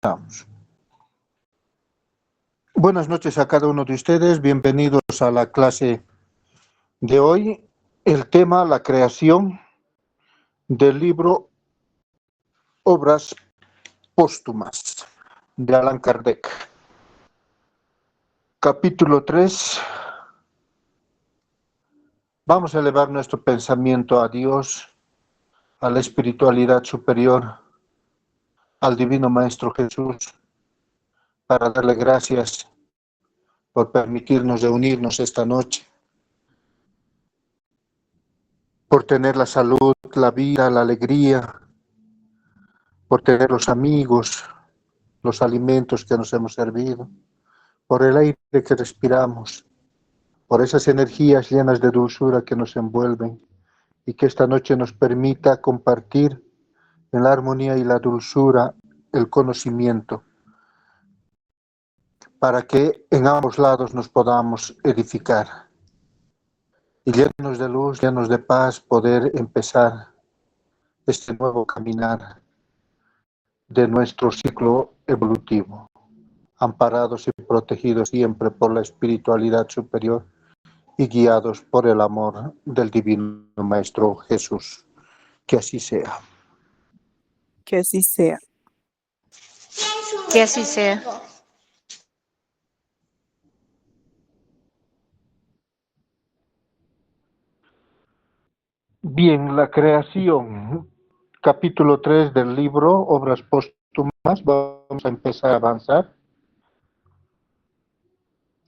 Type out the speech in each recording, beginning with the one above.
Comenzamos. Buenas noches a cada uno de ustedes, bienvenidos a la clase de hoy. El tema, la creación del libro Obras Póstumas de Allan Kardec. Capítulo 3. Vamos a elevar nuestro pensamiento a Dios, a la espiritualidad superior, al Divino Maestro Jesús, para darle gracias por permitirnos reunirnos esta noche, por tener la salud, la vida, la alegría, por tener los amigos, los alimentos que nos hemos servido, por el aire que respiramos, por esas energías llenas de dulzura que nos envuelven y que esta noche nos permita compartir en la armonía y la dulzura el conocimiento, para que en ambos lados nos podamos edificar y llenos de luz, llenos de paz, poder empezar este nuevo caminar de nuestro ciclo evolutivo, amparados y protegidos siempre por la espiritualidad superior y guiados por el amor del Divino Maestro Jesús. Que así sea. Que así sea. Que así sea. Bien, la creación, capítulo 3 del libro Obras Póstumas, vamos a empezar a avanzar,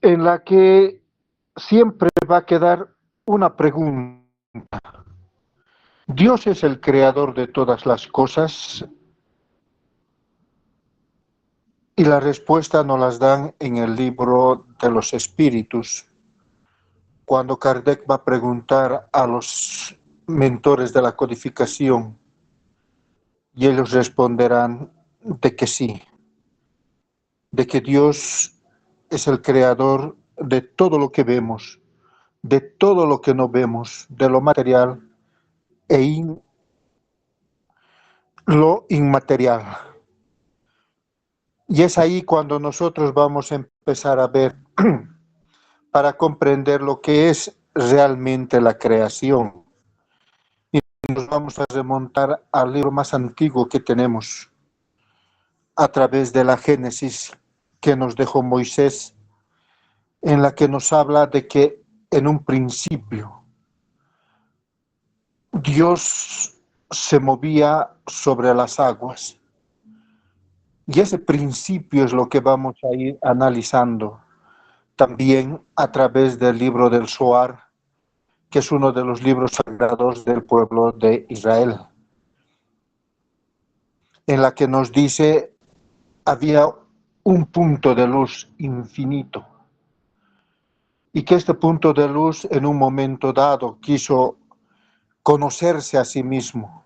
en la que siempre va a quedar una pregunta. ¿Dios es el creador de todas las cosas? Y la respuesta nos las dan en el libro de los espíritus, cuando Kardec va a preguntar a los mentores de la codificación, y ellos responderán de que sí, de que Dios es el creador de todo lo que vemos, de todo lo que no vemos, de lo material e lo inmaterial. Y es ahí cuando nosotros vamos a empezar a ver, para comprender lo que es realmente la creación. Y nos vamos a remontar al libro más antiguo que tenemos, a través de la Génesis que nos dejó Moisés, en la que nos habla de que en un principio Dios se movía sobre las aguas. Y ese principio es lo que vamos a ir analizando también a través del libro del Zohar, que es uno de los libros sagrados del pueblo de Israel, en la que nos dice había un punto de luz infinito y que este punto de luz en un momento dado quiso conocerse a sí mismo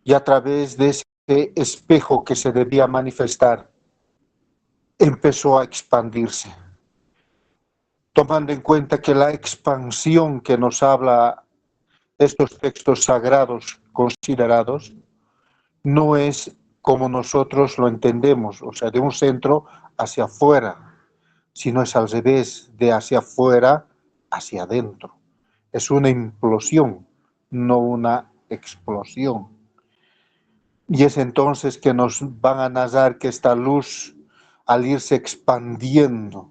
y a través de ese espejo que se debía manifestar empezó a expandirse, tomando en cuenta que la expansión que nos habla estos textos sagrados considerados no es como nosotros lo entendemos, o sea, de un centro hacia afuera, sino es al revés, de hacia afuera hacia adentro. Es una implosión, no una explosión. Y es entonces que nos van a narrar que esta luz, al irse expandiendo,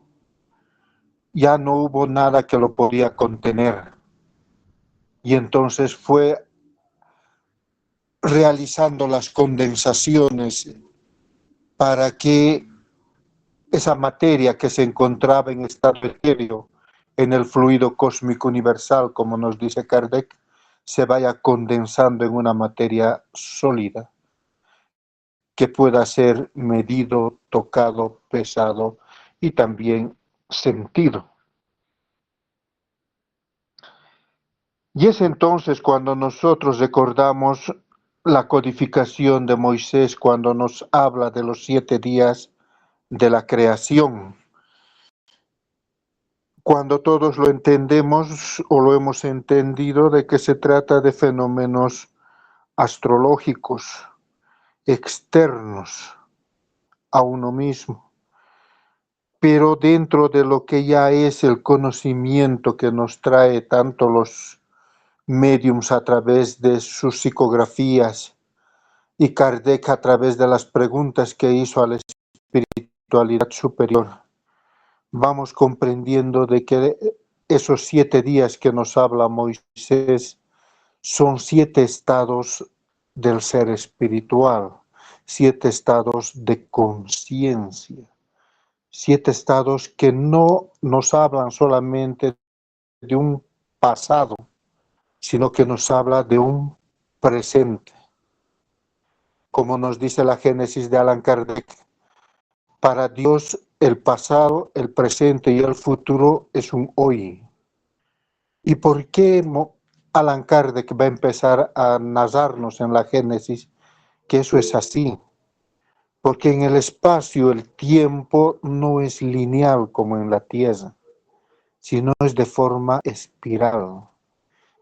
ya no hubo nada que lo podía contener. Y entonces fue realizando las condensaciones para que esa materia que se encontraba en estado etéreo en el fluido cósmico universal, como nos dice Kardec, se vaya condensando en una materia sólida que pueda ser medido, tocado, pesado y también sentido. Y es entonces cuando nosotros recordamos la codificación de Moisés, cuando nos habla de los 7 días de la creación. Cuando todos lo entendemos o lo hemos entendido de que se trata de fenómenos astrológicos, externos, a uno mismo. Pero dentro de lo que ya es el conocimiento que nos trae tanto los médiums a través de sus psicografías y Kardec a través de las preguntas que hizo a la espiritualidad superior, vamos comprendiendo de que esos 7 días que nos habla Moisés son 7 estados del ser espiritual, 7 estados de conciencia, 7 estados que no nos hablan solamente de un pasado, sino que nos habla de un presente. Como nos dice la Génesis de Allan Kardec, para Dios el pasado, el presente y el futuro es un hoy. ¿Y por qué Allan Kardec va a empezar a narrarnos en la Génesis que eso es así? Porque en el espacio el tiempo no es lineal como en la Tierra, sino es de forma espiral.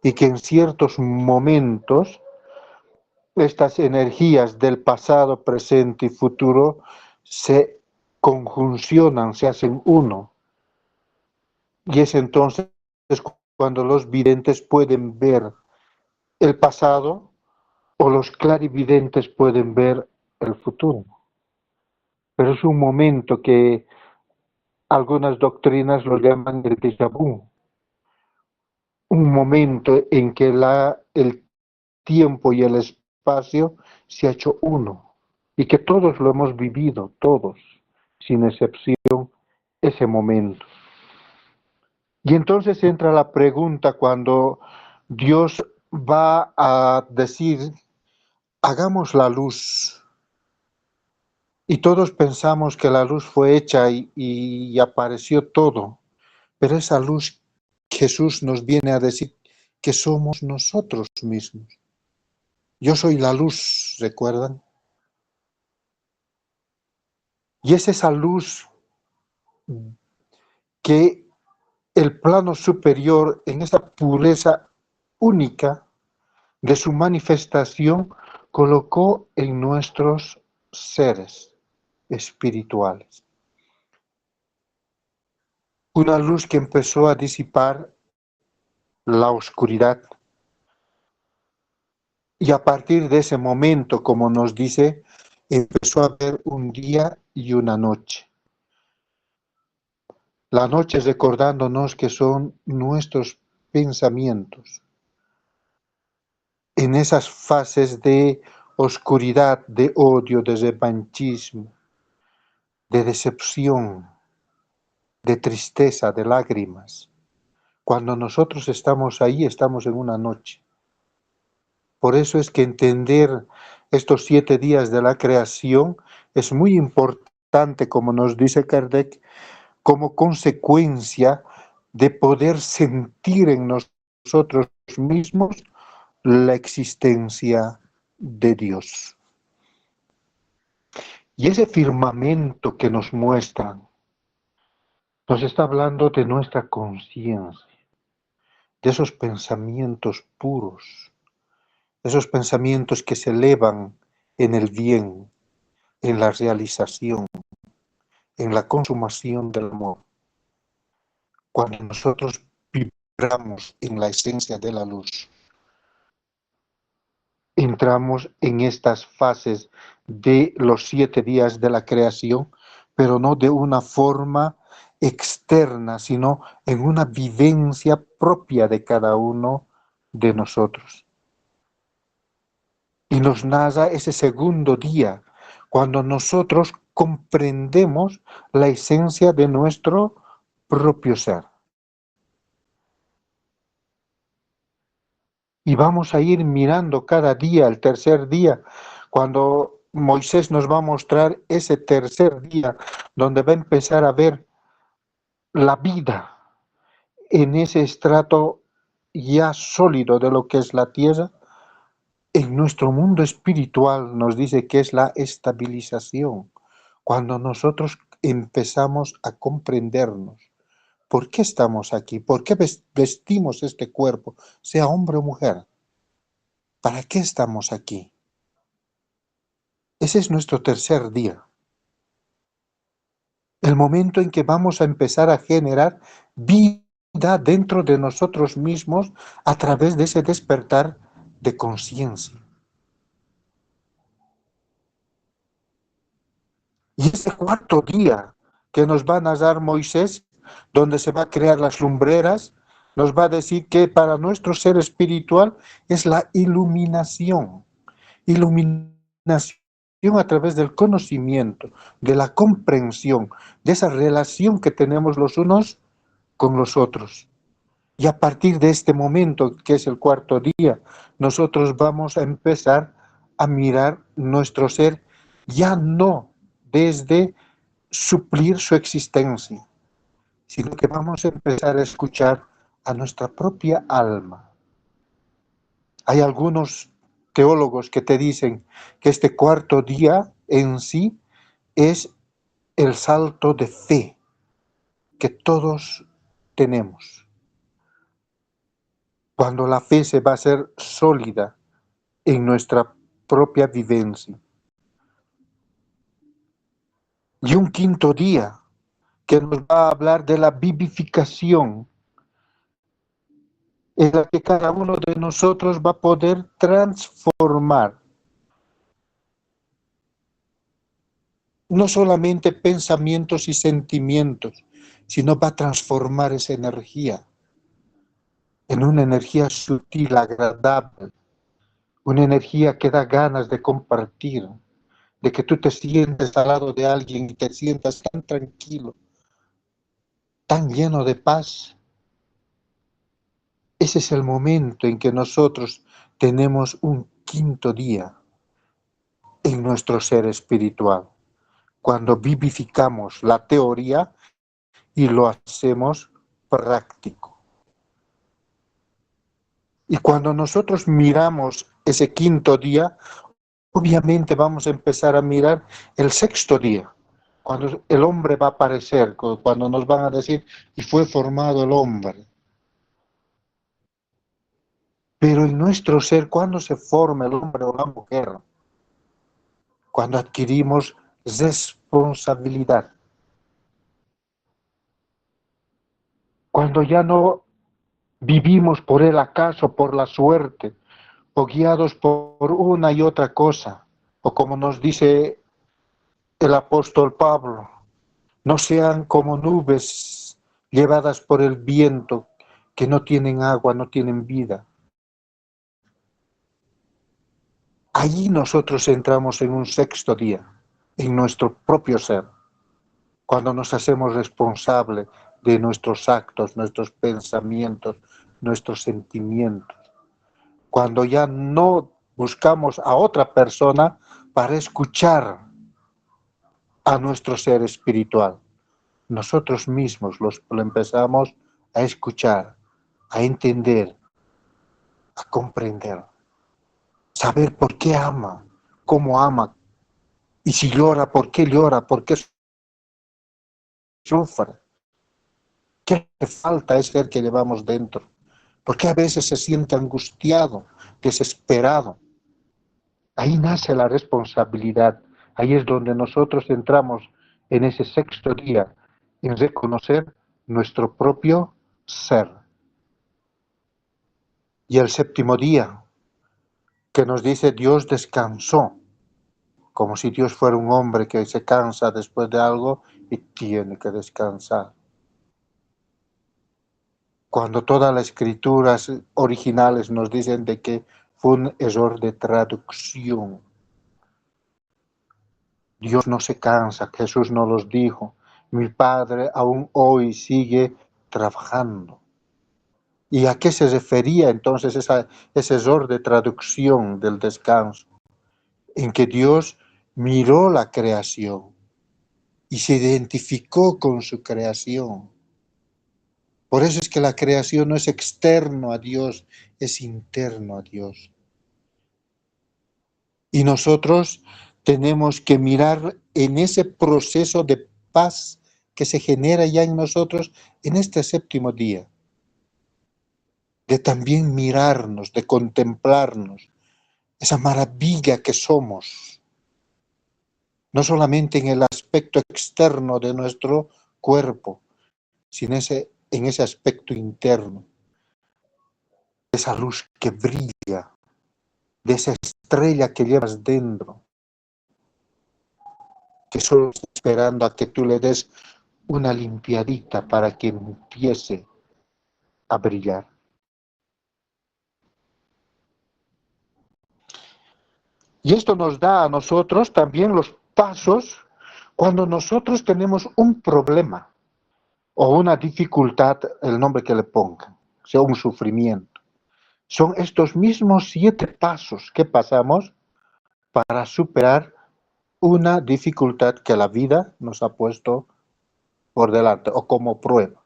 Y que en ciertos momentos estas energías del pasado, presente y futuro se conjuncionan, se hacen uno. Y es entonces cuando los videntes pueden ver el pasado o los clarividentes pueden ver el futuro. Pero es un momento que algunas doctrinas lo llaman el déjà vu, un momento en que el tiempo y el espacio se ha hecho uno y que todos lo hemos vivido, todos, sin excepción, ese momento. Y entonces entra la pregunta cuando Dios va a decir, hagamos la luz. Y todos pensamos que la luz fue hecha y apareció todo, pero esa luz Jesús nos viene a decir que somos nosotros mismos. Yo soy la luz, ¿recuerdan? Y es esa luz que el plano superior, en esa pureza única de su manifestación, colocó en nuestros seres espirituales. Una luz que empezó a disipar la oscuridad. Y a partir de ese momento, como nos dice, empezó a haber un día y una noche. La noche recordándonos que son nuestros pensamientos. En esas fases de oscuridad, de odio, de revanchismo, de decepción, de tristeza, de lágrimas. Cuando nosotros estamos ahí, estamos en una noche. Por eso es que entender estos 7 días de la creación es muy importante, como nos dice Kardec, como consecuencia de poder sentir en nosotros mismos la existencia de Dios. Y ese firmamento que nos muestra, nos está hablando de nuestra conciencia, de esos pensamientos puros, esos pensamientos que se elevan en el bien, en la realización, en la consumación del amor. Cuando nosotros vibramos en la esencia de la luz, entramos en estas fases de los 7 días de la creación, pero no de una forma externa, sino en una vivencia propia de cada uno de nosotros. Y nos narra ese segundo día, cuando nosotros comprendemos la esencia de nuestro propio ser. Y vamos a ir mirando cada día, el tercer día, cuando Moisés nos va a mostrar ese tercer día, donde va a empezar a ver la vida en ese estrato ya sólido de lo que es la tierra. En nuestro mundo espiritual nos dice que es la estabilización, cuando nosotros empezamos a comprendernos. ¿Por qué estamos aquí? ¿Por qué vestimos este cuerpo, sea hombre o mujer? ¿Para qué estamos aquí? Ese es nuestro tercer día. el momento en que vamos a empezar a generar vida dentro de nosotros mismos a través de ese despertar de conciencia. Y ese cuarto día que nos va a narrar Moisés, donde se va a crear las lumbreras, nos va a decir que para nuestro ser espiritual es la iluminación. Iluminación a través del conocimiento, de la comprensión, de esa relación que tenemos los unos con los otros. Y a partir de este momento, que es el cuarto día, nosotros vamos a empezar a mirar nuestro ser ya no desde suplir su existencia, sino que vamos a empezar a escuchar a nuestra propia alma. Hay algunos teólogos que te dicen que este cuarto día en sí es el salto de fe que todos tenemos. Cuando la fe se va a hacer sólida en nuestra propia vivencia. Y un quinto día que nos va a hablar de la vivificación, en la que cada uno de nosotros va a poder transformar no solamente pensamientos y sentimientos, sino va a transformar esa energía en una energía sutil, agradable, una energía que da ganas de compartir, de que tú te sientes al lado de alguien y te sientas tan tranquilo, tan lleno de paz. Ese es el momento en que nosotros tenemos un quinto día en nuestro ser espiritual, cuando vivificamos la teoría y lo hacemos práctico. Y cuando nosotros miramos ese quinto día, obviamente vamos a empezar a mirar el sexto día, cuando el hombre va a aparecer, cuando nos van a decir, y fue formado el hombre. Pero en nuestro ser, ¿cuándo se forma el hombre o la mujer? Cuando adquirimos responsabilidad. Cuando ya no vivimos por el acaso, por la suerte, o guiados por una y otra cosa, o como nos dice el apóstol Pablo, no sean como nubes llevadas por el viento, que no tienen agua, no tienen vida. Allí nosotros entramos en un sexto día, en nuestro propio ser, cuando nos hacemos responsables de nuestros actos, nuestros pensamientos, nuestros sentimientos. Cuando ya no buscamos a otra persona para escuchar a nuestro ser espiritual. Nosotros mismos lo empezamos a escuchar, a entender, a comprender. Saber por qué ama, cómo ama. Y si llora, por qué sufre. ¿Qué falta es ser que llevamos dentro? ¿Por qué a veces se siente angustiado, desesperado? Ahí nace la responsabilidad. Ahí es donde nosotros entramos en ese sexto día, en reconocer nuestro propio ser. Y el séptimo día, que nos dice Dios descansó, como si Dios fuera un hombre que se cansa después de algo y tiene que descansar. Cuando todas las escrituras originales nos dicen de que fue un error de traducción. Dios no se cansa, Jesús nos los dijo. Mi Padre aún hoy sigue trabajando. ¿Y a qué se refería entonces ese error de traducción del descanso? En que Dios miró la creación y se identificó con su creación. Por eso es que la creación no es externo a Dios, es interno a Dios. Y nosotros tenemos que mirar en ese proceso de paz que se genera ya en nosotros en este séptimo día. De también mirarnos, de contemplarnos, esa maravilla que somos. no solamente en el aspecto externo de nuestro cuerpo, sino en ese aspecto interno, esa luz que brilla, de esa estrella que llevas dentro, que solo está esperando a que tú le des una limpiadita para que empiece a brillar. Y esto nos da a nosotros también los pasos cuando nosotros tenemos un problema o una dificultad, el nombre que le pongan, sea un sufrimiento. Son estos mismos 7 pasos que pasamos para superar una dificultad que la vida nos ha puesto por delante o como prueba.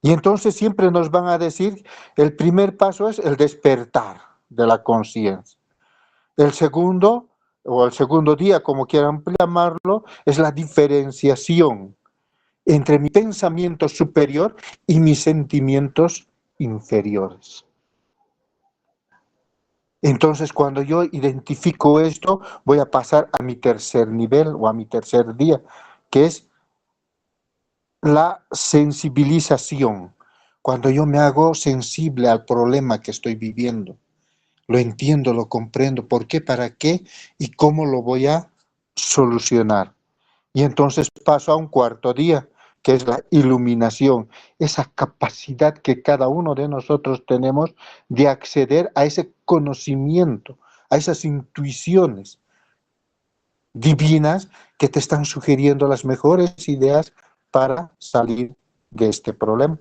Y entonces siempre nos van a decir, el primer paso es el despertar de la conciencia. El segundo, o el segundo día, como quieran llamarlo, es la diferenciación entre mi pensamiento superior y mis sentimientos inferiores. Entonces, cuando yo identifico esto, voy a pasar a mi tercer nivel o a mi tercer día, que es la sensibilización. Cuando yo me hago sensible al problema que estoy viviendo, lo entiendo, lo comprendo, por qué, para qué y cómo lo voy a solucionar. Y entonces paso a un cuarto día, que es la iluminación, esa capacidad que cada uno de nosotros tenemos de acceder a ese conocimiento, a esas intuiciones divinas que te están sugiriendo las mejores ideas para salir de este problema.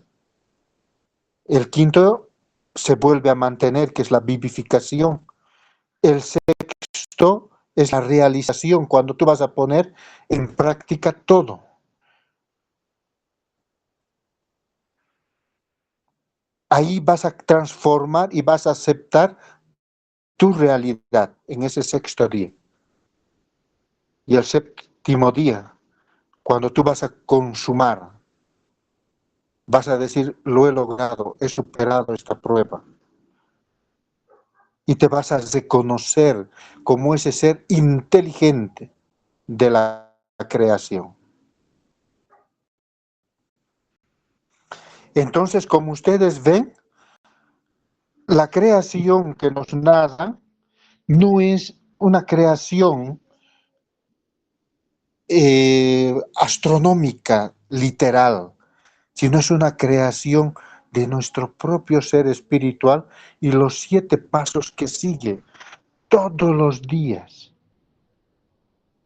El quinto se vuelve a mantener, que es la vivificación. El sexto es la realización, cuando tú vas a poner en práctica todo. Ahí vas a transformar y vas a aceptar tu realidad en ese sexto día. Y el séptimo día, cuando tú vas a consumar, vas a decir, lo he logrado, he superado esta prueba. Y te vas a reconocer como ese ser inteligente de la creación. Entonces, como ustedes ven, la creación que nos narra no es una creación astronómica, literal, sino es una creación de nuestro propio ser espiritual y los 7 pasos que sigue todos los días.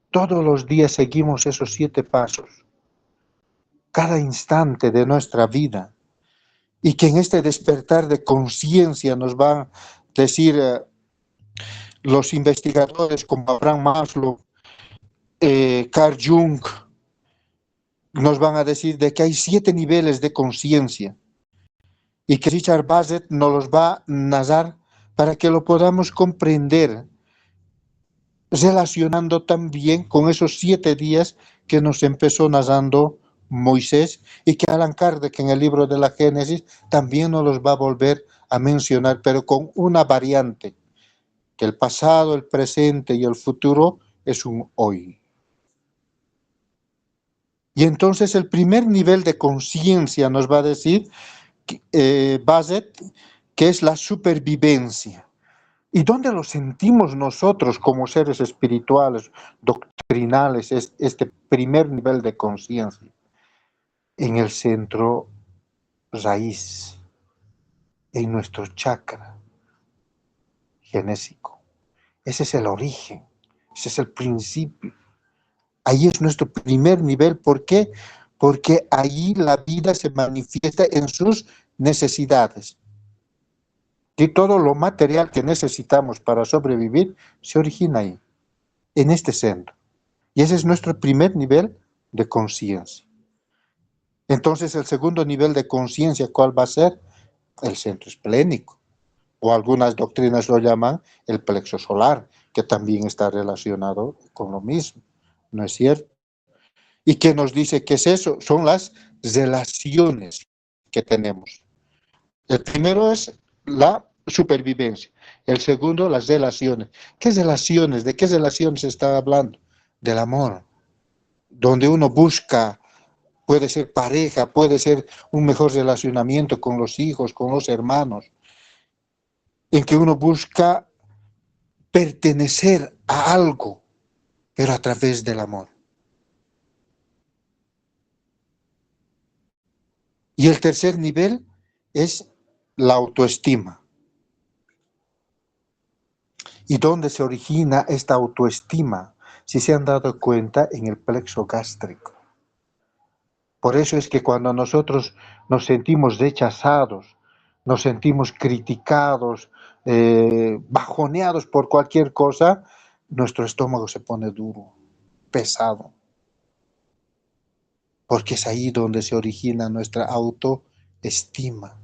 Todos los días seguimos esos 7 pasos, cada instante de nuestra vida, y que en este despertar de conciencia nos van a decir los investigadores como Abraham Maslow, Carl Jung, nos van a decir de que hay 7 niveles de conciencia y que Richard Bassett nos los va a narrar para que lo podamos comprender, relacionando también con esos 7 días que nos empezó narrando Moisés y que Allan Kardec en el libro de la Génesis también nos los va a volver a mencionar, pero con una variante, que el pasado, el presente y el futuro es un hoy. Y entonces el primer nivel de conciencia nos va a decir Bassett, que es la supervivencia. ¿Y dónde lo sentimos nosotros como seres espirituales, doctrinales, este primer nivel de conciencia? En el centro raíz, en nuestro chakra genésico. Ese es el origen, ese es el principio. Ahí es nuestro primer nivel. ¿Por qué? Porque ahí la vida se manifiesta en sus necesidades. Y todo lo material que necesitamos para sobrevivir se origina ahí, en este centro. Y ese es nuestro primer nivel de conciencia. Entonces, el segundo nivel de conciencia, ¿cuál va a ser? El centro esplénico. O algunas doctrinas lo llaman el plexo solar, que también está relacionado con lo mismo. ¿No es cierto? ¿Y qué nos dice que es eso? Son las relaciones que tenemos. El primero es la supervivencia. El segundo, las relaciones. ¿Qué relaciones? ¿De qué relaciones se está hablando? Del amor, donde uno busca, puede ser pareja, puede ser un mejor relacionamiento con los hijos, con los hermanos, en que uno busca pertenecer a algo, pero a través del amor. Y el tercer nivel es la autoestima. ¿Y dónde se origina esta autoestima? Si se han dado cuenta, en el plexo gástrico. Por eso es que cuando nosotros nos sentimos rechazados, nos sentimos criticados, bajoneados por cualquier cosa, nuestro estómago se pone duro, pesado. Porque es ahí donde se origina nuestra autoestima.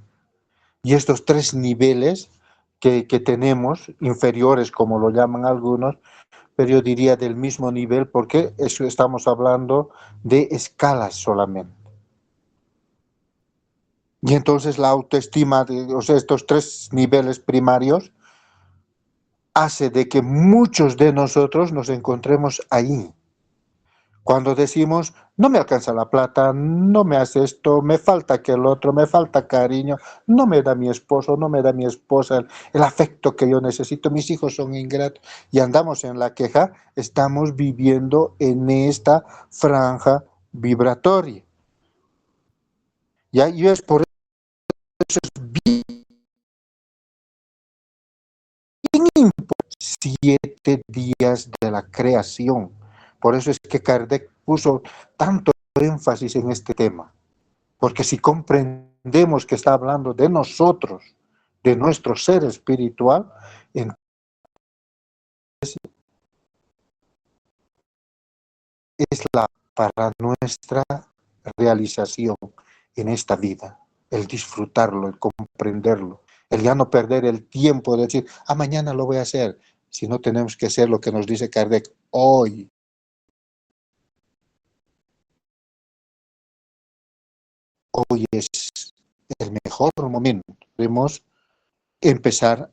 Y estos tres niveles que tenemos, inferiores como lo llaman algunos, pero yo diría del mismo nivel, porque eso estamos hablando de escalas solamente. Y entonces la autoestima, o sea, estos tres niveles primarios, hace de que muchos de nosotros nos encontremos ahí. Cuando decimos, no me alcanza la plata, no me hace esto, me falta aquel otro, me falta cariño, no me da mi esposo, no me da mi esposa el afecto que yo necesito, mis hijos son ingratos, y andamos en la queja, estamos viviendo en esta franja vibratoria. ¿Ya? Y es por eso es bien importante 7 días de la creación. Por eso es que Kardec puso tanto énfasis en este tema. Porque si comprendemos que está hablando de nosotros, de nuestro ser espiritual, entonces es para nuestra realización en esta vida, el disfrutarlo, el comprenderlo, el ya no perder el tiempo de decir, mañana lo voy a hacer, sino tenemos que hacer lo que nos dice Kardec, hoy. Hoy es el mejor momento. Debemos empezar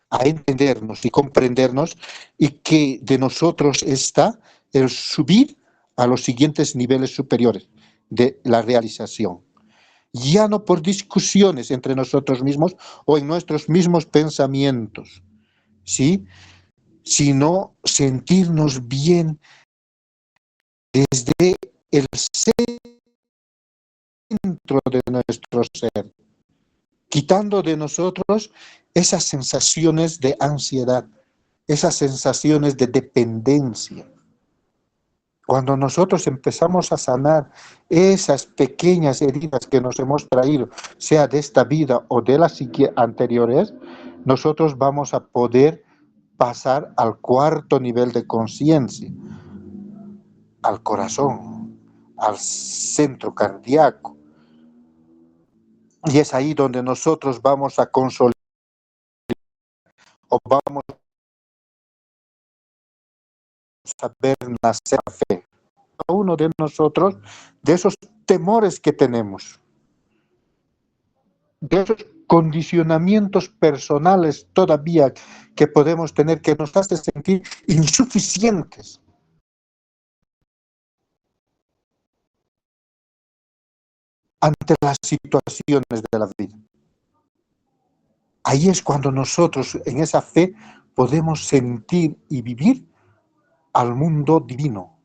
a entendernos y comprendernos, y que de nosotros está el subir a los siguientes niveles superiores de la realización. Ya no por discusiones entre nosotros mismos o en nuestros mismos pensamientos, ¿sí? Sino sentirnos bien desde el centro de nuestro ser, quitando de nosotros esas sensaciones de ansiedad, esas sensaciones de dependencia. Cuando nosotros empezamos a sanar esas pequeñas heridas que nos hemos traído, sea de esta vida o de las anteriores, nosotros vamos a poder pasar al cuarto nivel de conciencia, al corazón, al centro cardíaco. Y es ahí donde nosotros vamos a consolidar o vamos a ver nacer la fe. Cada uno de nosotros, de esos temores que tenemos, de esos condicionamientos personales todavía que podemos tener, que nos hace sentir insuficientes. Ante las situaciones de la vida. Ahí es cuando nosotros, en esa fe, podemos sentir y vivir al mundo divino,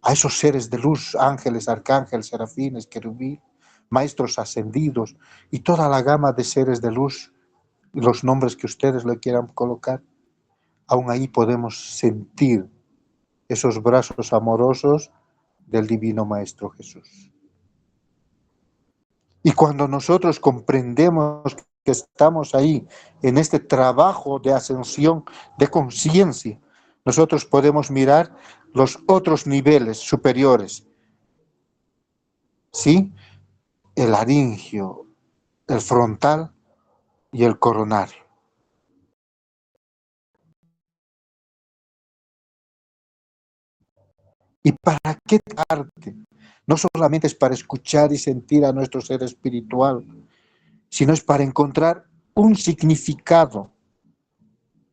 a esos seres de luz, ángeles, arcángeles, serafines, querubín, maestros ascendidos y toda la gama de seres de luz, los nombres que ustedes le quieran colocar. Aún ahí podemos sentir esos brazos amorosos del divino Maestro Jesús. Y cuando nosotros comprendemos que estamos ahí, en este trabajo de ascensión de conciencia, nosotros podemos mirar los otros niveles superiores, ¿sí? El laringio, el frontal y el coronario. ¿Y para qué arte? No solamente es para escuchar y sentir a nuestro ser espiritual, sino es para encontrar un significado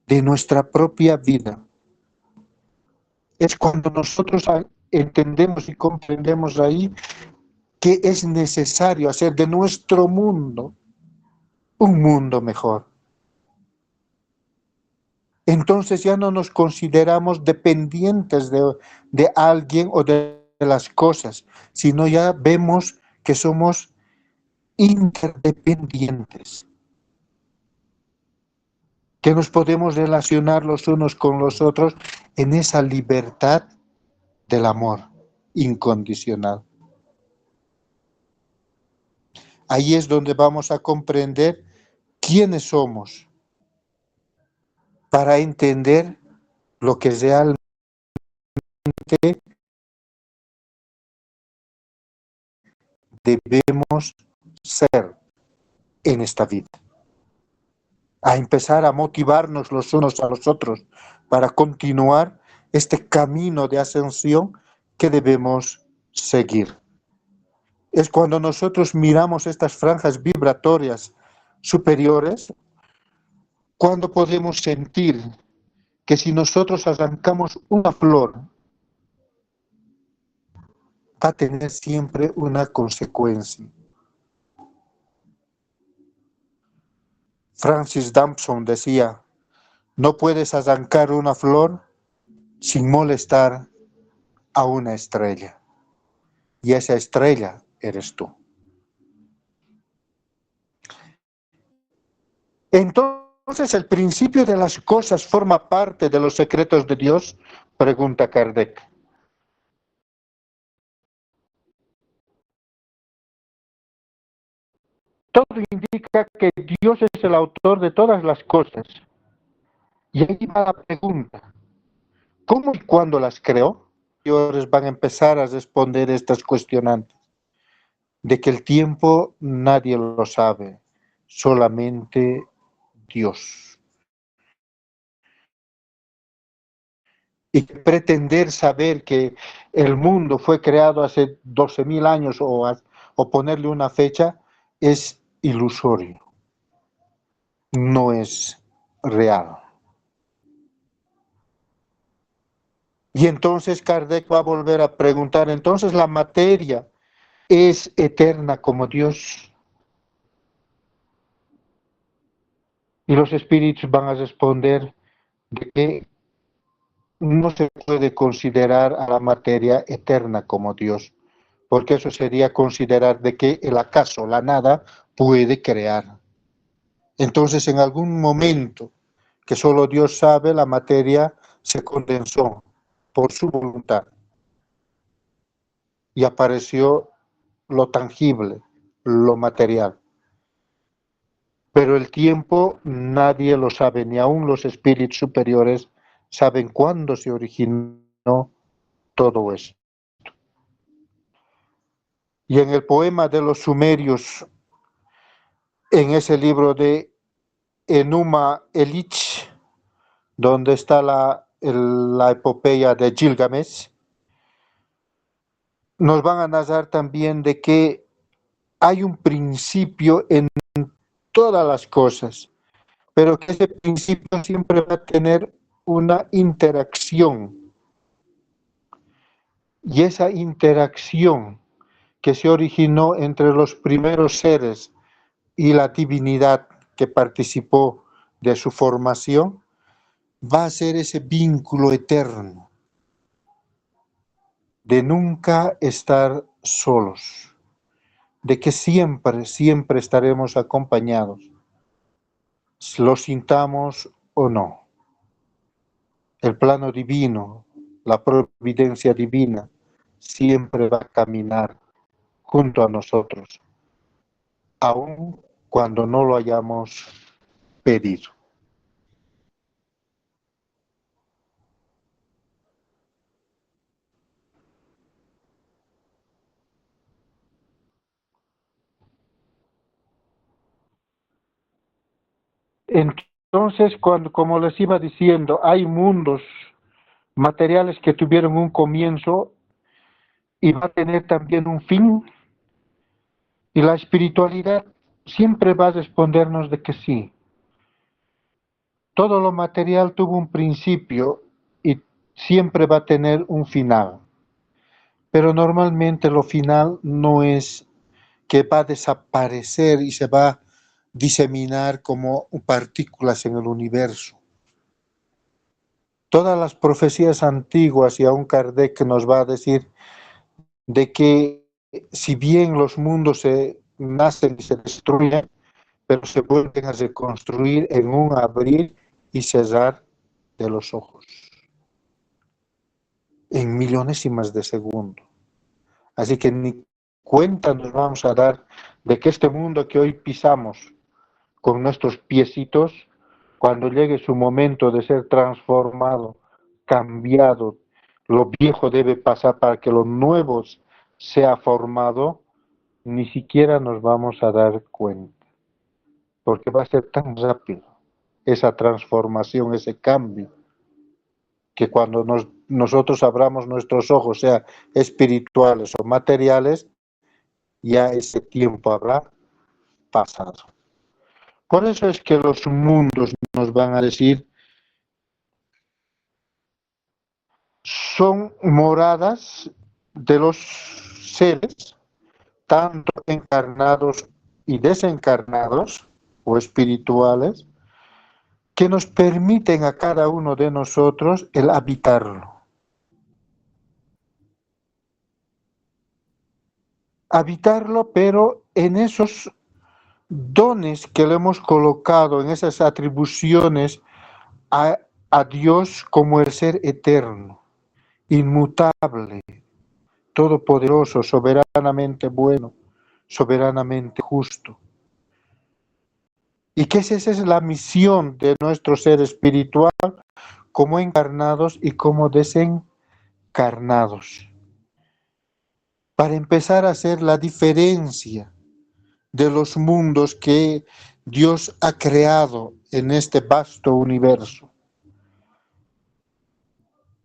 de nuestra propia vida. Es cuando nosotros entendemos y comprendemos ahí que es necesario hacer de nuestro mundo un mundo mejor. Entonces ya no nos consideramos dependientes de alguien o de las cosas, sino ya vemos que somos interdependientes, que nos podemos relacionar los unos con los otros en esa libertad del amor incondicional. Ahí es donde vamos a comprender quiénes somos, para entender lo que realmente debemos ser en esta vida. A empezar a motivarnos los unos a los otros para continuar este camino de ascensión que debemos seguir. Es cuando nosotros miramos estas franjas vibratorias superiores, cuando podemos sentir que si nosotros arrancamos una flor, va a tener siempre una consecuencia. Francis Damson decía, no puedes arrancar una flor sin molestar a una estrella. Y esa estrella eres tú. Entonces, ¿el principio de las cosas forma parte de los secretos de Dios? Pregunta Kardec. Todo indica que Dios es el autor de todas las cosas. Y ahí va la pregunta, ¿cómo y cuándo las creó? Y ahora van a empezar a responder estas cuestionantes. De que el tiempo nadie lo sabe, solamente Dios. Y pretender saber que el mundo fue creado hace 12.000 años o ponerle una fecha es ilusorio, no es real. Y entonces Kardec va a volver a preguntar, entonces la materia es eterna como Dios. Y los espíritus van a responder de que no se puede considerar a la materia eterna como Dios, porque eso sería considerar de que el acaso, la nada, puede crear. Entonces, en algún momento que solo Dios sabe, la materia se condensó por su voluntad y apareció lo tangible, lo material. Pero el tiempo nadie lo sabe, ni aun los espíritus superiores saben cuándo se originó todo eso. Y en el poema de los sumerios, en ese libro de Enuma Elish, donde está la epopeya de Gilgamesh, nos van a narrar también de que hay un principio en todas las cosas, pero que ese principio siempre va a tener una interacción. Y esa interacción que se originó entre los primeros seres y la divinidad que participó de su formación, va a ser ese vínculo eterno de nunca estar solos, de que siempre, siempre estaremos acompañados, lo sintamos o no. El plano divino, la providencia divina, siempre va a caminar junto a nosotros, aun cuando no lo hayamos pedido. Entonces, como les iba diciendo, hay mundos materiales que tuvieron un comienzo y va a tener también un fin, y la espiritualidad siempre va a respondernos de que sí, todo lo material tuvo un principio y siempre va a tener un final. Pero normalmente lo final no es que va a desaparecer y se va a diseminar como partículas en el universo. Todas las profecías antiguas, y aún Kardec nos va a decir, de que si bien los mundos se nacen y se destruyen, pero se vuelven a reconstruir en un abrir y cerrar de los ojos, en milonésimas de segundo. Así que ni cuenta nos vamos a dar de que este mundo que hoy pisamos con nuestros piecitos, cuando llegue su momento de ser transformado, cambiado, lo viejo debe pasar para que lo nuevo sea formado, ni siquiera nos vamos a dar cuenta, porque va a ser tan rápido esa transformación, ese cambio, que cuando nosotros abramos nuestros ojos, sea espirituales o materiales, ya ese tiempo habrá pasado. Por eso es que los mundos nos van a decir, son moradas de los seres, tanto encarnados y desencarnados, o espirituales, que nos permiten a cada uno de nosotros el habitarlo. Habitarlo, pero en esos dones que le hemos colocado, en esas atribuciones a Dios como el ser eterno, inmutable, todopoderoso, soberanamente bueno, soberanamente justo. Y que esa es la misión de nuestro ser espiritual como encarnados y como desencarnados. Para empezar a hacer la diferencia de los mundos que Dios ha creado en este vasto universo.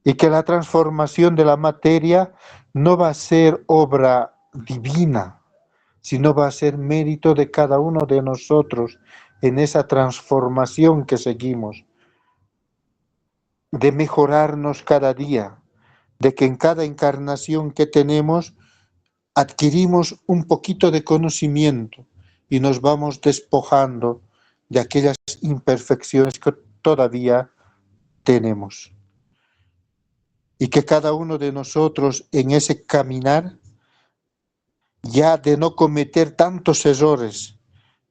Y que la transformación de la materia no va a ser obra divina, sino va a ser mérito de cada uno de nosotros en esa transformación que seguimos, de mejorarnos cada día, de que en cada encarnación que tenemos adquirimos un poquito de conocimiento y nos vamos despojando de aquellas imperfecciones que todavía tenemos. Y que cada uno de nosotros en ese caminar, ya de no cometer tantos errores,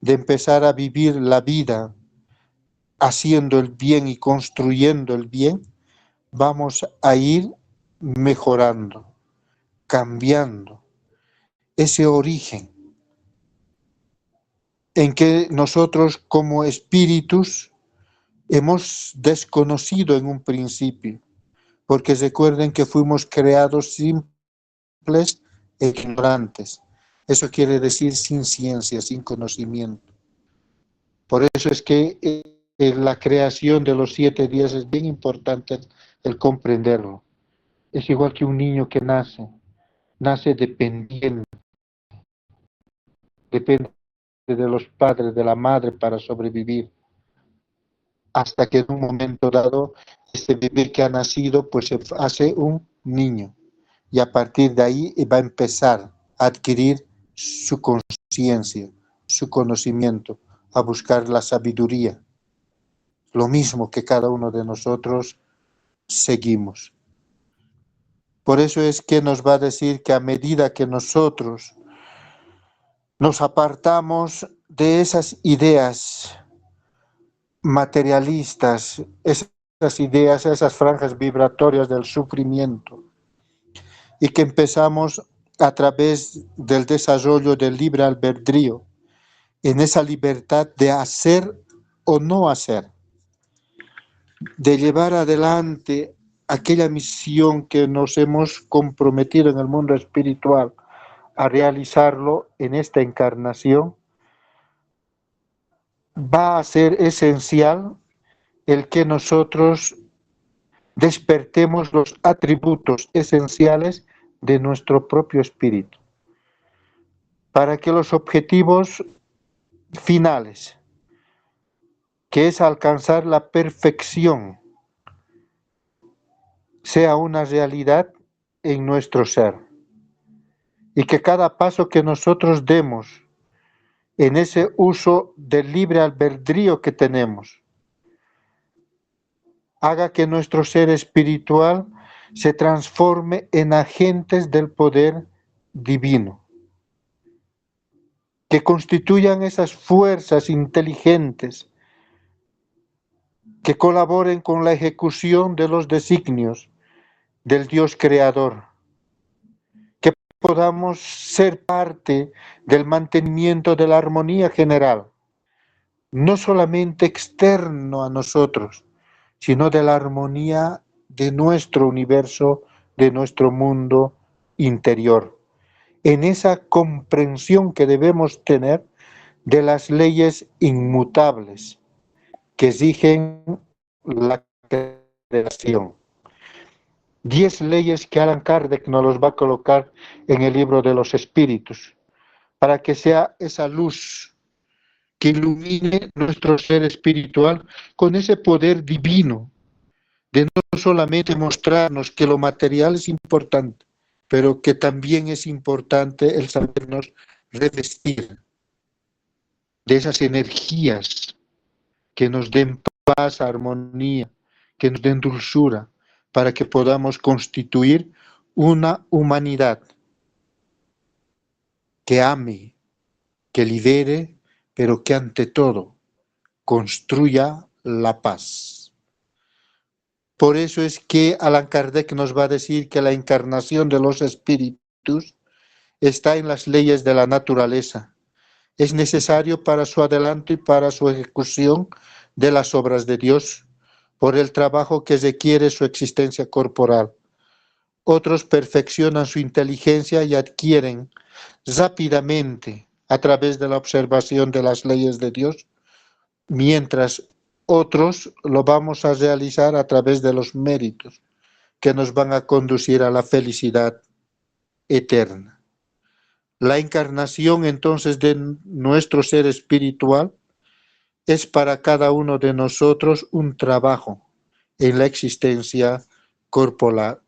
de empezar a vivir la vida haciendo el bien y construyendo el bien, vamos a ir mejorando, cambiando ese origen en que nosotros como espíritus hemos desconocido en un principio, porque recuerden que fuimos creados simples e ignorantes. Eso quiere decir sin ciencia, sin conocimiento. Por eso es que en la creación de los 7 días es bien importante el comprenderlo. Es igual que un niño que nace dependiente, depende de los padres, de la madre para sobrevivir, hasta que en un momento dado, este bebé que ha nacido, pues se hace un niño, y a partir de ahí va a empezar a adquirir su conciencia, su conocimiento, a buscar la sabiduría, lo mismo que cada uno de nosotros seguimos. Por eso es que nos va a decir que a medida que nosotros nos apartamos de esas ideas materialistas, esas ideas, esas franjas vibratorias del sufrimiento, y que empezamos a través del desarrollo del libre albedrío, en esa libertad de hacer o no hacer, de llevar adelante aquella misión que nos hemos comprometido en el mundo espiritual a realizarlo en esta encarnación, va a ser esencial el que nosotros despertemos los atributos esenciales de nuestro propio espíritu, para que los objetivos finales que es alcanzar la perfección, sea una realidad en nuestro ser. Y que cada paso que nosotros demos en ese uso del libre albedrío que tenemos, haga que nuestro ser espiritual se transforme en agentes del poder divino, que constituyan esas fuerzas inteligentes que colaboren con la ejecución de los designios del Dios creador, que podamos ser parte del mantenimiento de la armonía general, no solamente externo a nosotros, sino de la armonía de nuestro universo, de nuestro mundo interior, en esa comprensión que debemos tener de las leyes inmutables que rigen la creación. 10 leyes que Allan Kardec nos los va a colocar en el libro de los espíritus, para que sea esa luz que ilumine nuestro ser espiritual con ese poder divino, de no solamente mostrarnos que lo material es importante, pero que también es importante el sabernos revestir de esas energías que nos den paz, armonía, que nos den dulzura, para que podamos constituir una humanidad que ame, que lidere, pero que ante todo construya la paz. Por eso es que Allan Kardec nos va a decir que la encarnación de los espíritus está en las leyes de la naturaleza. Es necesario para su adelanto y para su ejecución de las obras de Dios, por el trabajo que requiere su existencia corporal. Otros perfeccionan su inteligencia y adquieren rápidamente a través de la observación de las leyes de Dios, mientras otros lo vamos a realizar a través de los méritos que nos van a conducir a la felicidad eterna. La encarnación entonces de nuestro ser espiritual es para cada uno de nosotros un trabajo en la existencia corporal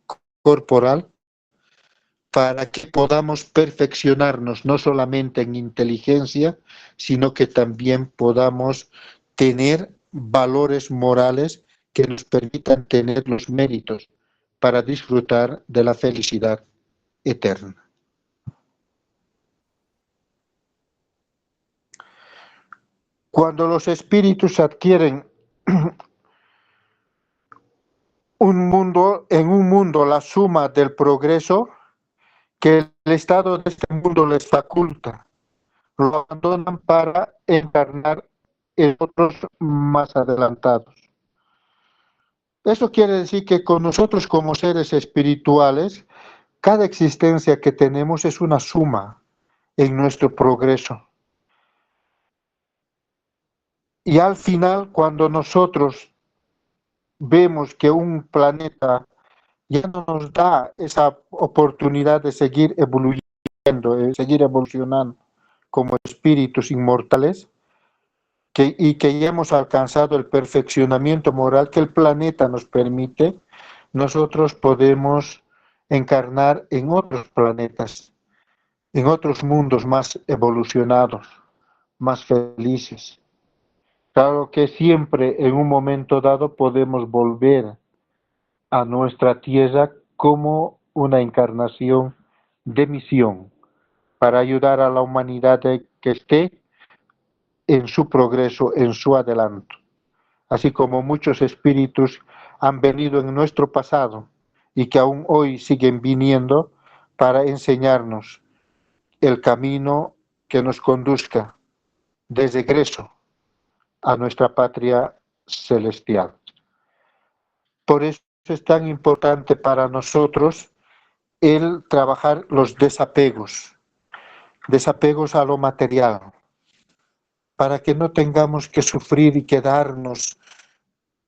para que podamos perfeccionarnos no solamente en inteligencia, sino que también podamos tener valores morales que nos permitan tener los méritos para disfrutar de la felicidad eterna. Cuando los espíritus adquieren en un mundo la suma del progreso que el estado de este mundo les faculta, lo abandonan para encarnar en otros más adelantados. Eso quiere decir que con nosotros como seres espirituales, cada existencia que tenemos es una suma en nuestro progreso. Y al final, cuando nosotros vemos que un planeta ya no nos da esa oportunidad de seguir seguir evolucionando como espíritus inmortales, y que ya hemos alcanzado el perfeccionamiento moral que el planeta nos permite, nosotros podemos encarnar en otros planetas, en otros mundos más evolucionados, más felices. Claro que siempre en un momento dado podemos volver a nuestra tierra como una encarnación de misión para ayudar a la humanidad que esté en su progreso, en su adelanto. Así como muchos espíritus han venido en nuestro pasado y que aún hoy siguen viniendo para enseñarnos el camino que nos conduzca de regreso a nuestra patria celestial. Por eso es tan importante para nosotros el trabajar los desapegos a lo material, para que no tengamos que sufrir y quedarnos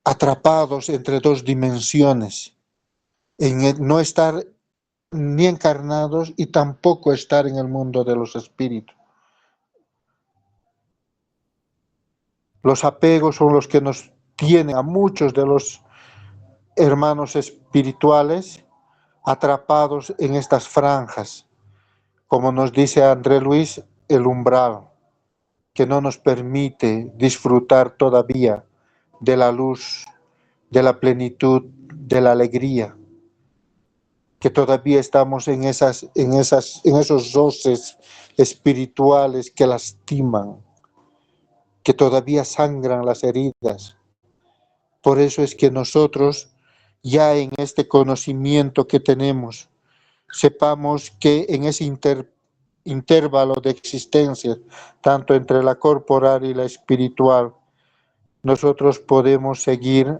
atrapados entre dos dimensiones, no estar ni encarnados y tampoco estar en el mundo de los espíritus. Los apegos son los que nos tienen a muchos de los hermanos espirituales atrapados en estas franjas, como nos dice André Luis, el umbral, que no nos permite disfrutar todavía de la luz, de la plenitud, de la alegría, que todavía estamos en esos roces espirituales que lastiman, que todavía sangran las heridas. Por eso es que nosotros, ya en este conocimiento que tenemos, sepamos que en ese intervalo de existencia, tanto entre la corporal y la espiritual, nosotros podemos seguir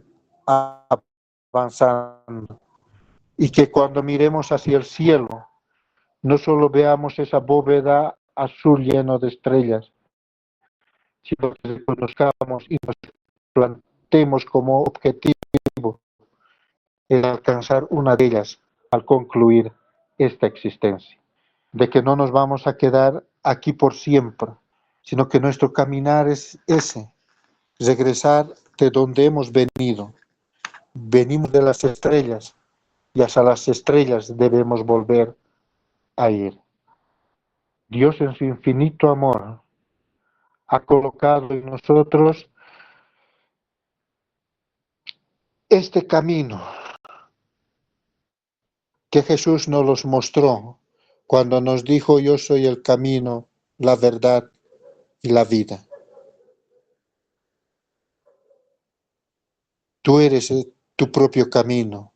avanzando. Y que cuando miremos hacia el cielo, no solo veamos esa bóveda azul lleno de estrellas, sino que conozcamos y nos planteemos como objetivo el alcanzar una de ellas al concluir esta existencia. De que no nos vamos a quedar aquí por siempre, sino que nuestro caminar es ese, regresar de donde hemos venido. Venimos de las estrellas y hasta las estrellas debemos volver a ir. Dios en su infinito amor ha colocado en nosotros este camino que Jesús nos los mostró cuando nos dijo: yo soy el camino, la verdad y la vida. Tú eres tu propio camino.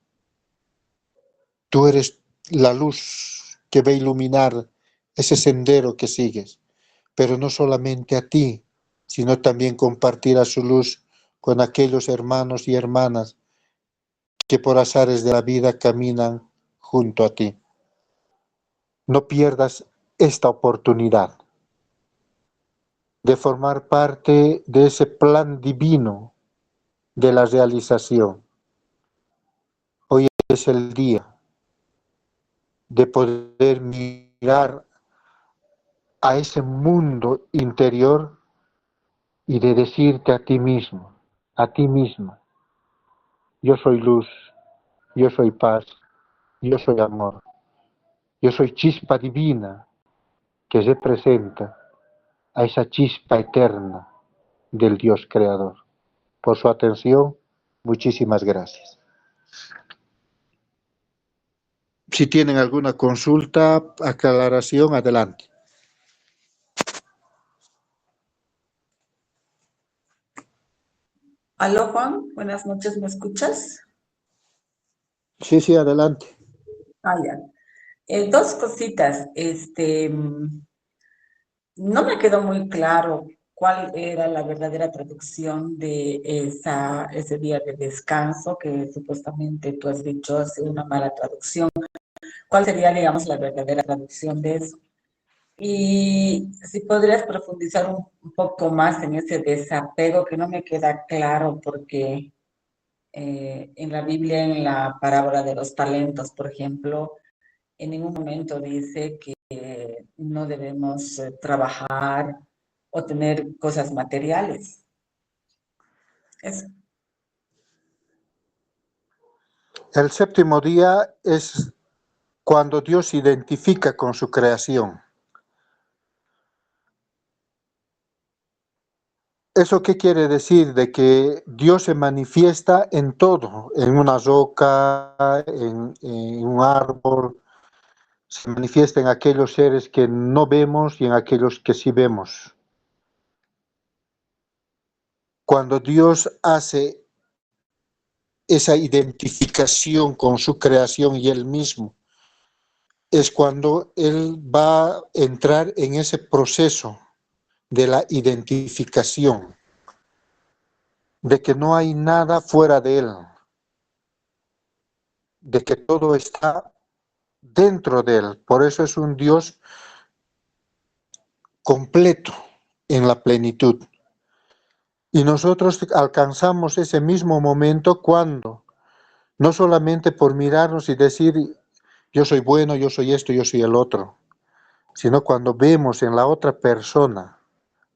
Tú eres la luz que va a iluminar ese sendero que sigues. Pero no solamente a ti, sino también compartir a su luz con aquellos hermanos y hermanas que por azares de la vida caminan junto a ti. No pierdas esta oportunidad de formar parte de ese plan divino de la realización. Hoy es el día de poder mirar a ese mundo interior y de decirte a ti mismo, a ti misma: yo soy luz, yo soy paz, yo soy amor, yo soy chispa divina que representa a esa chispa eterna del Dios creador. Por su atención, muchísimas gracias. Si tienen alguna consulta, aclaración, adelante. Aló, Juan, buenas noches, ¿me escuchas? Sí, adelante. Ya. Dos cositas. No me quedó muy claro cuál era la verdadera traducción de ese día de descanso que supuestamente tú has dicho es una mala traducción. ¿Cuál sería, digamos, la verdadera traducción de eso? Y si podrías profundizar un poco más en ese desapego que no me queda claro porque en la Biblia, en la parábola de los talentos, por ejemplo, en ningún momento dice que no debemos trabajar o tener cosas materiales. Eso. El séptimo día es cuando Dios se identifica con su creación. ¿Eso qué quiere decir? De que Dios se manifiesta en todo, en una roca, en un árbol, se manifiesta en aquellos seres que no vemos y en aquellos que sí vemos. Cuando Dios hace esa identificación con su creación y Él mismo, es cuando Él va a entrar en ese proceso de la identificación, de que no hay nada fuera de Él, de que todo está dentro de Él. Por eso es un Dios completo en la plenitud. Y nosotros alcanzamos ese mismo momento cuando, no solamente por mirarnos y decir: yo soy bueno, yo soy esto, yo soy el otro, sino cuando vemos en la otra persona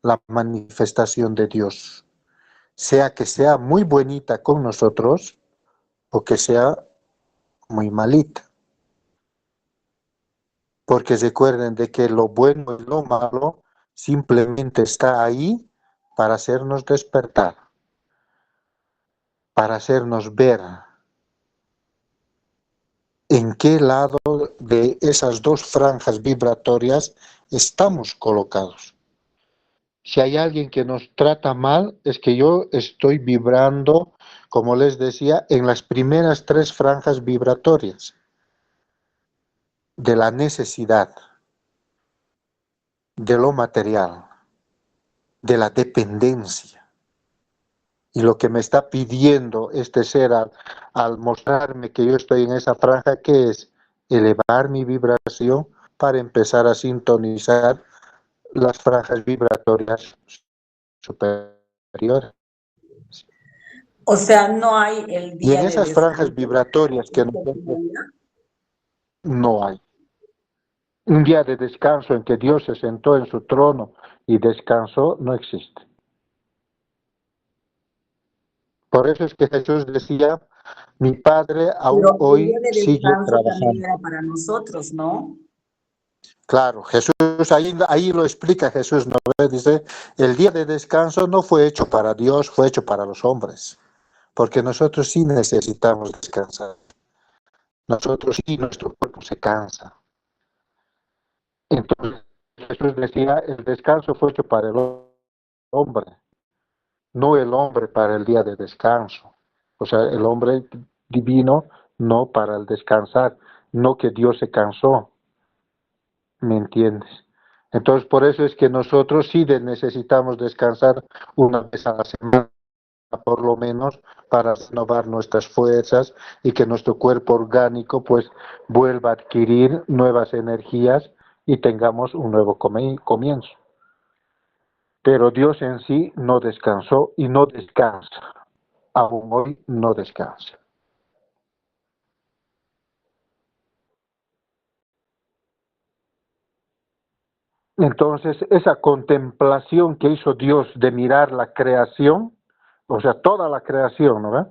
la manifestación de Dios. sea que sea muy bonita con nosotros o que sea muy malita. Porque recuerden de que lo bueno y lo malo simplemente está ahí para hacernos despertar, para hacernos ver en qué lado de esas dos franjas vibratorias estamos colocados. Si hay alguien que nos trata mal, es que yo estoy vibrando, como les decía, en las primeras 3 franjas vibratorias de la necesidad, de lo material, de la dependencia. Y lo que me está pidiendo este ser al mostrarme que yo estoy en esa franja, que es elevar mi vibración para empezar a sintonizar las franjas vibratorias superiores. O sea, no hay el Y en día de esas franjas descanso. vibratorias que no hay. Un día de descanso en que Dios se sentó en su trono y descansó, no existe. Por eso es que Jesús decía, mi Padre aún Pero el hoy día de sigue descanso también trabajando. era para nosotros, ¿no? Claro, Jesús, ahí lo explica Jesús, ¿no? Dice, el día de descanso no fue hecho para Dios, fue hecho para los hombres. Porque nosotros sí necesitamos descansar. Nosotros sí, nuestro cuerpo se cansa. Entonces, Jesús decía, el descanso fue hecho para el hombre, no el hombre para el día de descanso. O sea, el hombre divino no para el descansar, no que Dios se cansó, ¿me entiendes? Entonces, por eso es que nosotros sí necesitamos descansar una vez a la semana, por lo menos, para renovar nuestras fuerzas y que nuestro cuerpo orgánico pues vuelva a adquirir nuevas energías y tengamos un nuevo comienzo. Pero Dios en sí no descansó y no descansa. Aún hoy no descansa. Entonces, esa contemplación que hizo Dios de mirar la creación, o sea, toda la creación, ¿no ve?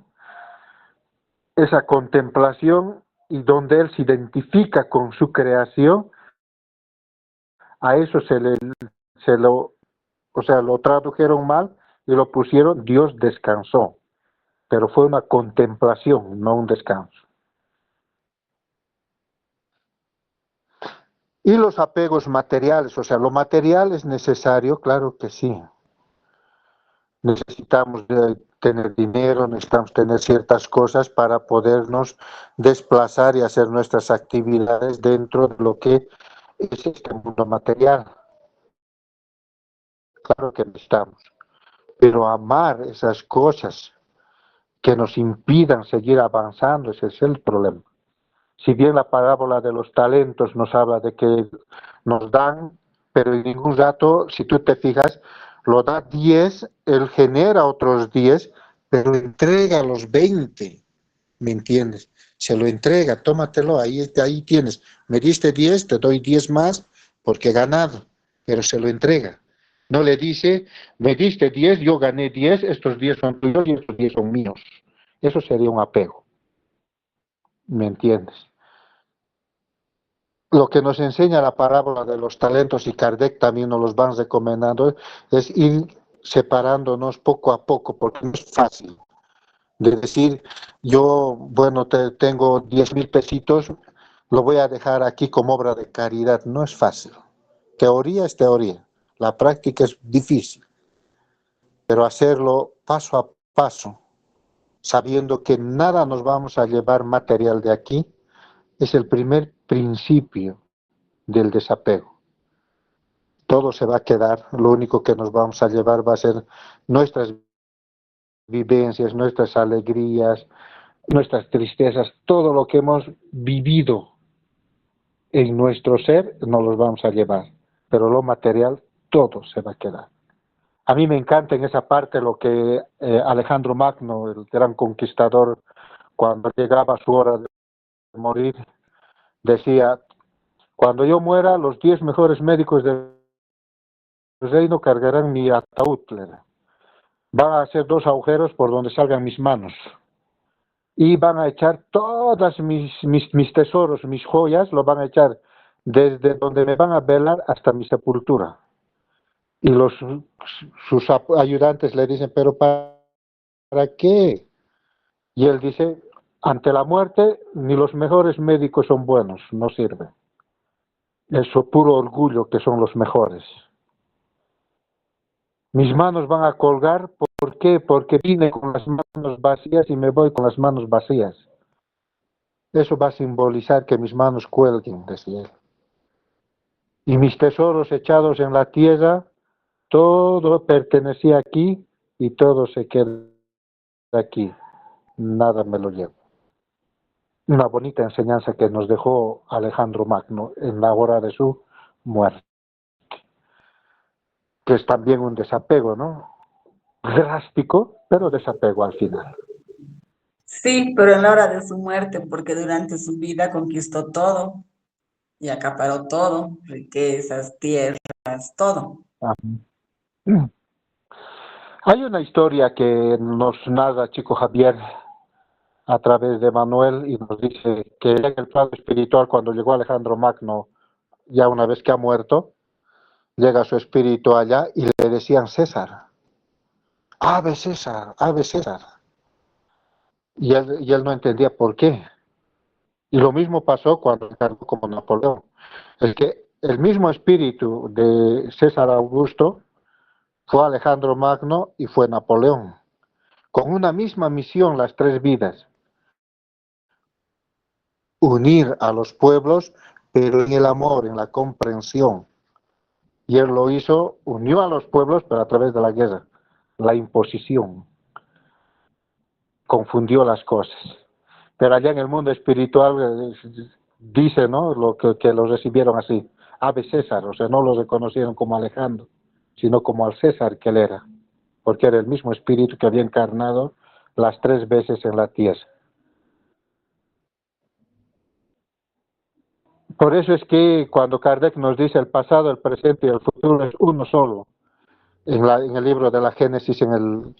Esa contemplación y donde Él se identifica con su creación, a eso lo tradujeron mal y lo pusieron Dios descansó, pero fue una contemplación, no un descanso. Y los apegos materiales, o sea, lo material es necesario, claro que sí. Necesitamos tener dinero, necesitamos tener ciertas cosas para podernos desplazar y hacer nuestras actividades dentro de lo que es este mundo material. Claro que necesitamos. Pero amar esas cosas que nos impidan seguir avanzando, ese es el problema. Si bien la parábola de los talentos nos habla de que nos dan, pero en ningún rato, si tú te fijas, lo da 10, él genera otros 10, pero entrega los 20, ¿me entiendes? Se lo entrega, tómatelo, ahí tienes. Me diste 10, te doy 10 más porque he ganado, pero se lo entrega. No le dice, me diste 10, yo gané 10, estos 10 son tuyos y estos 10 son míos. Eso sería un apego, ¿me entiendes? Lo que nos enseña la parábola de los talentos, y Kardec también nos los van recomendando, es ir separándonos poco a poco, porque no es fácil. De decir, yo, bueno, tengo 10,000 pesitos, lo voy a dejar aquí como obra de caridad. No es fácil. Teoría es teoría. La práctica es difícil. Pero hacerlo paso a paso, sabiendo que nada nos vamos a llevar material de aquí, es el primer principio del desapego. Todo se va a quedar, lo único que nos vamos a llevar va a ser nuestras vivencias, nuestras alegrías, nuestras tristezas, todo lo que hemos vivido en nuestro ser, nos los vamos a llevar, pero lo material, todo se va a quedar. A mí me encanta en esa parte lo que Alejandro Magno, el gran conquistador, cuando llegaba su hora de morir, decía, cuando yo muera, los 10 mejores médicos del reino cargarán mi ataúd. van a hacer 2 agujeros por donde salgan mis manos. Y van a echar todas mis tesoros, mis joyas, lo van a echar desde donde me van a velar hasta mi sepultura. Y sus ayudantes le dicen, ¿pero para qué? Y él dice, ante la muerte, ni los mejores médicos son buenos, no sirve. Es su puro orgullo que son los mejores. Mis manos van a colgar, ¿por qué? Porque vine con las manos vacías y me voy con las manos vacías. Eso va a simbolizar que mis manos cuelguen, decía él. Y mis tesoros echados en la tierra, todo pertenecía aquí y todo se queda aquí. Nada me lo llevo. Una bonita enseñanza que nos dejó Alejandro Magno en la hora de su muerte. Que es también un desapego, ¿no? Drástico, pero desapego al final. Sí, pero en la hora de su muerte, porque durante su vida conquistó todo y acaparó todo, riquezas, tierras, todo. Hay una historia que nos narra Chico Javier a través de Manuel y nos dice que en el plano espiritual, cuando llegó Alejandro Magno, ya una vez que ha muerto, llega su espíritu allá y le decían César, ave César, ave César. Y él no entendía por qué. Y lo mismo pasó cuando encarnó como Napoleón. Es que el mismo espíritu de César Augusto fue Alejandro Magno y fue Napoleón. Con una misma misión, las 3 vidas. Unir a los pueblos, pero en el amor, en la comprensión. Y él lo hizo, unió a los pueblos, pero a través de la guerra, la imposición. Confundió las cosas. Pero allá en el mundo espiritual dice, ¿no? Que lo recibieron así, ave César, o sea, no lo reconocieron como Alejandro, sino como al César que él era, porque era el mismo espíritu que había encarnado las 3 veces en la tierra. Por eso es que cuando Kardec nos dice el pasado, el presente y el futuro es uno solo, en el libro de la Génesis, en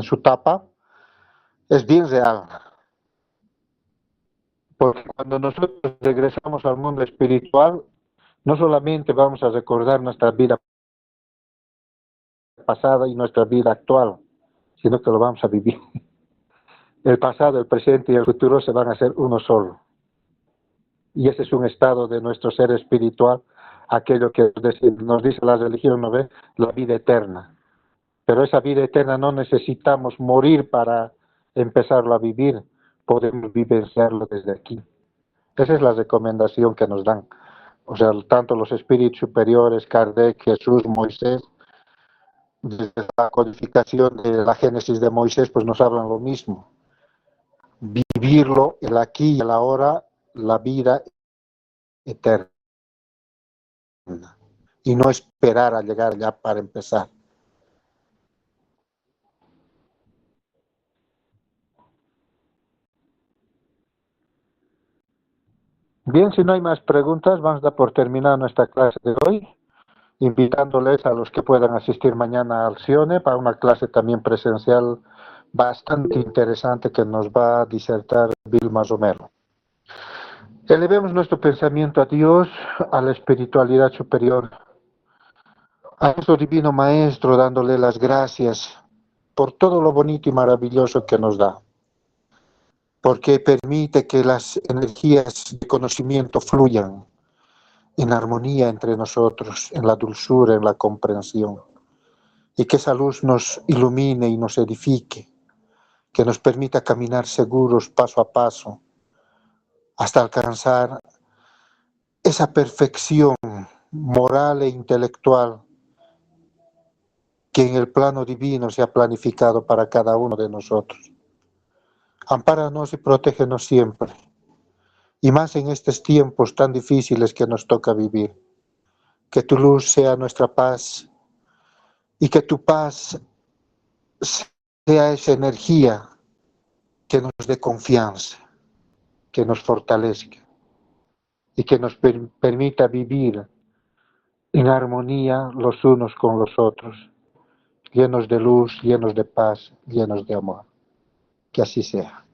su tapa, es bien real. Porque cuando nosotros regresamos al mundo espiritual, no solamente vamos a recordar nuestra vida pasada y nuestra vida actual, sino que lo vamos a vivir. El pasado, el presente y el futuro se van a hacer uno solo. Y ese es un estado de nuestro ser espiritual, aquello que nos dice la religión, ¿no ve? La vida eterna. Pero esa vida eterna no necesitamos morir para empezarlo a vivir, podemos vivenciarlo desde aquí. Esa es la recomendación que nos dan. O sea, tanto los espíritus superiores, Kardec, Jesús, Moisés, desde la codificación de la Génesis de Moisés, pues nos hablan lo mismo. Vivirlo, el aquí y el ahora, la vida eterna. Y no esperar a llegar ya para empezar. Bien, si no hay más preguntas, vamos a dar por terminar nuestra clase de hoy, invitándoles a los que puedan asistir mañana al Sione para una clase también presencial bastante interesante que nos va a disertar Vilma Romero. Elevemos nuestro pensamiento a Dios, a la espiritualidad superior, a nuestro divino Maestro, dándole las gracias por todo lo bonito y maravilloso que nos da, porque permite que las energías de conocimiento fluyan en armonía entre nosotros, en la dulzura, en la comprensión, y que esa luz nos ilumine y nos edifique, que nos permita caminar seguros paso a paso, hasta alcanzar esa perfección moral e intelectual que en el plano divino se ha planificado para cada uno de nosotros. Ampáranos y protégenos siempre, y más en estos tiempos tan difíciles que nos toca vivir. Que tu luz sea nuestra paz, y que tu paz sea esa energía que nos dé confianza, que nos fortalezca, y que nos permita vivir en armonía los unos con los otros, llenos de luz, llenos de paz, llenos de amor. Que así sea.